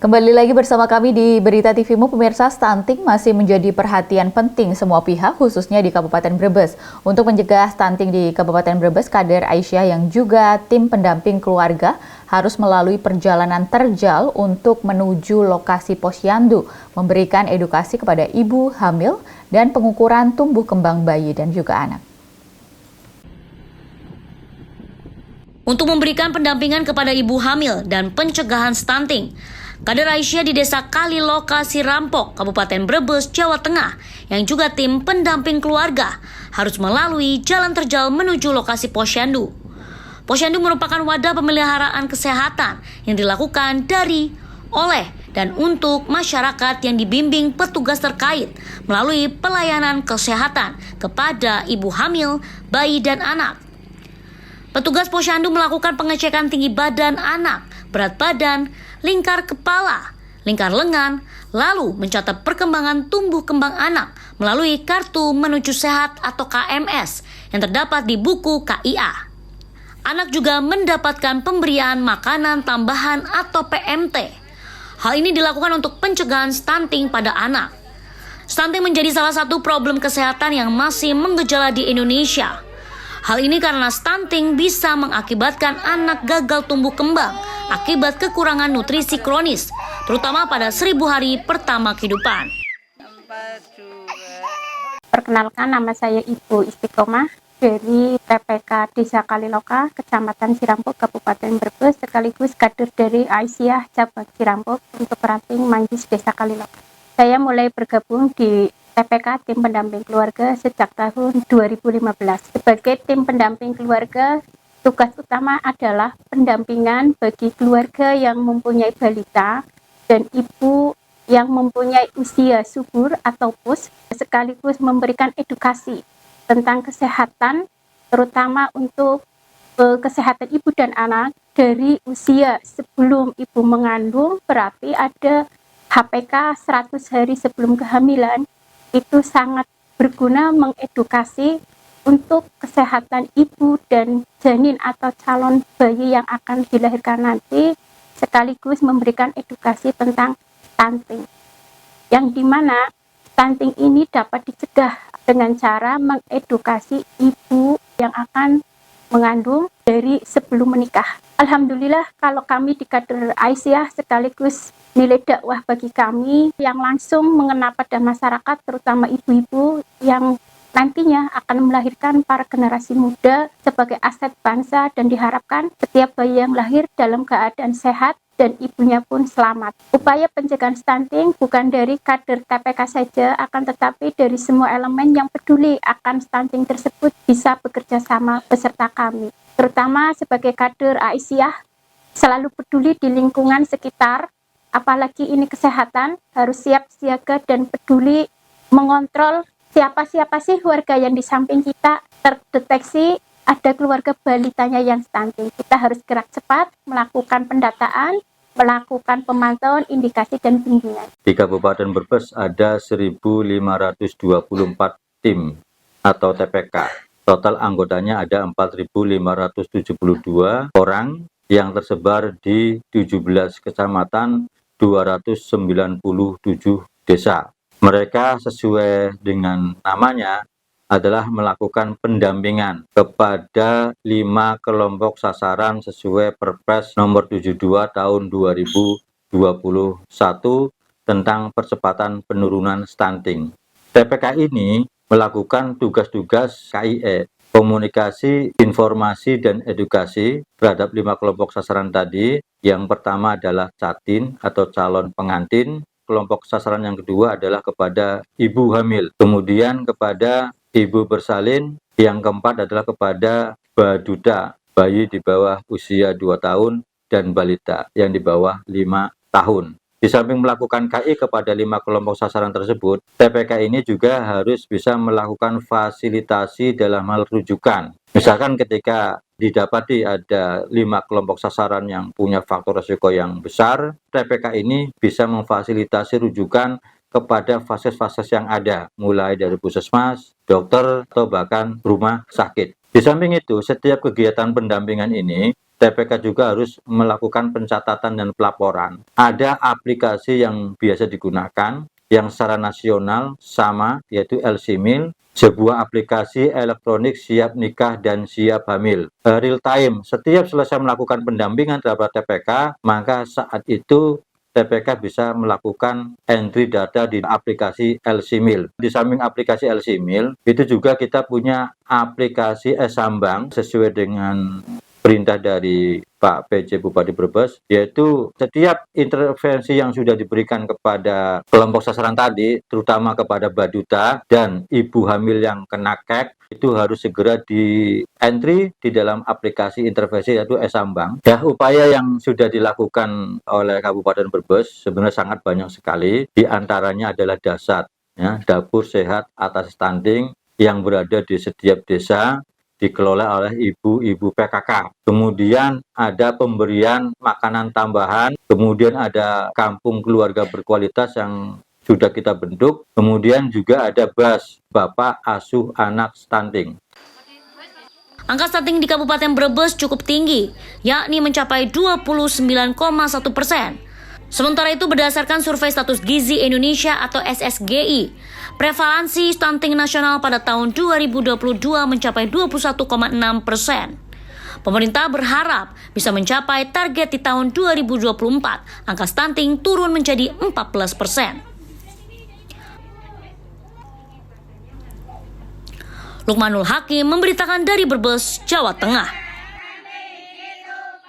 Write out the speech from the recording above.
Kembali lagi bersama kami di Berita TVmu, pemirsa. Stunting masih menjadi perhatian penting semua pihak, khususnya di Kabupaten Brebes. Untuk mencegah stunting di Kabupaten Brebes, Kader Aisyah yang juga tim pendamping keluarga harus melalui perjalanan terjal untuk menuju lokasi posyandu, memberikan edukasi kepada ibu hamil dan pengukuran tumbuh kembang bayi dan juga anak. Untuk memberikan pendampingan kepada ibu hamil dan pencegahan stunting, Kader Aisyah di Desa Kaliloka Sirampok, Kabupaten Brebes, Jawa Tengah, yang juga tim pendamping keluarga, harus melalui jalan terjal menuju lokasi posyandu. Posyandu merupakan wadah pemeliharaan kesehatan yang dilakukan dari, oleh, dan untuk masyarakat yang dibimbing petugas terkait melalui pelayanan kesehatan kepada ibu hamil, bayi, dan anak. Petugas posyandu melakukan pengecekan tinggi badan anak, berat badan, lingkar kepala, lingkar lengan, lalu mencatat perkembangan tumbuh kembang anak melalui kartu menuju sehat atau KMS yang terdapat di buku KIA. Anak juga mendapatkan pemberian makanan tambahan atau PMT. Hal ini dilakukan untuk pencegahan stunting pada anak. Stunting menjadi salah satu problem kesehatan yang masih menggejala di Indonesia. Hal ini karena stunting bisa mengakibatkan anak gagal tumbuh kembang akibat kekurangan nutrisi kronis, terutama pada 1000 hari pertama kehidupan. Perkenalkan, nama saya Ibu Istiqomah dari TPK Desa Kaliloka, Kecamatan Sirampok, Kabupaten Brebes, sekaligus kader dari Aisyah Cabang Sirampok untuk ranting Manggis Desa Kaliloka. Saya mulai bergabung di TPK Tim Pendamping Keluarga sejak tahun 2015. Sebagai tim pendamping keluarga, tugas utama adalah pendampingan bagi keluarga yang mempunyai balita dan ibu yang mempunyai usia subur atau PUS, sekaligus memberikan edukasi tentang kesehatan, terutama untuk kesehatan ibu dan anak dari usia sebelum ibu mengandung, berarti ada HPK 100 hari sebelum kehamilan. Itu sangat berguna mengedukasi untuk kesehatan ibu dan janin atau calon bayi yang akan dilahirkan nanti, sekaligus memberikan edukasi tentang stunting. Yang dimana stunting ini dapat dicegah dengan cara mengedukasi ibu yang akan mengandung dari sebelum menikah. Alhamdulillah, kalau kami di Kader Aisyah sekaligus nilai dakwah bagi kami yang langsung mengena pada masyarakat, terutama ibu-ibu yang nantinya akan melahirkan para generasi muda sebagai aset bangsa, dan diharapkan setiap bayi yang lahir dalam keadaan sehat dan ibunya pun selamat. Upaya pencegahan stunting bukan dari kader TPK saja, akan tetapi dari semua elemen yang peduli akan stunting tersebut bisa bekerja sama beserta kami. Terutama sebagai kader Aisyah, selalu peduli di lingkungan sekitar, apalagi ini kesehatan, harus siap siaga dan peduli mengontrol siapa-siapa sih warga yang di samping kita terdeteksi ada keluarga balitanya yang stunting. Kita harus gerak cepat, melakukan pendataan, melakukan pemantauan, indikasi, dan bimbingan. Di Kabupaten Brebes ada 1.524 tim atau TPK. Total anggotanya ada 4.572 orang yang tersebar di 17 kecamatan, 297 desa. Mereka sesuai dengan namanya adalah melakukan pendampingan kepada 5 kelompok sasaran sesuai Perpres nomor 72 tahun 2021 tentang percepatan penurunan stunting. TPK ini melakukan tugas-tugas KIE, komunikasi, informasi, dan edukasi terhadap 5 kelompok sasaran tadi. Yang pertama adalah catin atau calon pengantin. Kelompok sasaran yang kedua adalah kepada ibu hamil, kemudian kepada ibu bersalin, yang keempat adalah kepada baduda, bayi di bawah usia 2 tahun, dan balita yang di bawah 5 tahun. Di samping melakukan KI kepada 5 kelompok sasaran tersebut, TPK ini juga harus bisa melakukan fasilitasi dalam hal rujukan. Misalkan ketika didapati ada 5 kelompok sasaran yang punya faktor risiko yang besar, TPK ini bisa memfasilitasi rujukan kepada fases-fases yang ada, mulai dari puskesmas, dokter, atau bahkan rumah sakit. Di samping itu, setiap kegiatan pendampingan ini TPK juga harus melakukan pencatatan dan pelaporan. Ada aplikasi yang biasa digunakan, yang secara nasional sama, yaitu LCMIL, sebuah aplikasi elektronik siap nikah dan siap hamil. Real time, setiap selesai melakukan pendampingan terhadap TPK, maka saat itu TPK bisa melakukan entry data di aplikasi LCMIL. Di samping aplikasi LCMIL, itu juga kita punya aplikasi e-Sambang sesuai dengan perintah dari Pak PJ Bupati Brebes, yaitu setiap intervensi yang sudah diberikan kepada kelompok sasaran tadi, terutama kepada baduta dan ibu hamil yang kena KEK, itu harus segera di entry di dalam aplikasi intervensi yaitu e-Sambang. Ya, upaya yang sudah dilakukan oleh Kabupaten Brebes sebenarnya sangat banyak sekali. Di antaranya adalah DASAT, ya, Dapur Sehat Atas Stunting, yang berada di setiap desa, dikelola oleh ibu-ibu PKK. Kemudian ada pemberian makanan tambahan, kemudian ada kampung keluarga berkualitas yang sudah kita bentuk, kemudian juga ada BAS, Bapak Asuh Anak Stunting. Angka stunting di Kabupaten Brebes cukup tinggi, yakni mencapai 29,1%. Sementara itu berdasarkan survei status gizi Indonesia atau SSGI, prevalensi stunting nasional pada tahun 2022 mencapai 21,6%. Pemerintah berharap bisa mencapai target di tahun 2024, angka stunting turun menjadi 14%. Lukmanul Hakim memberitakan dari Brebes, Jawa Tengah.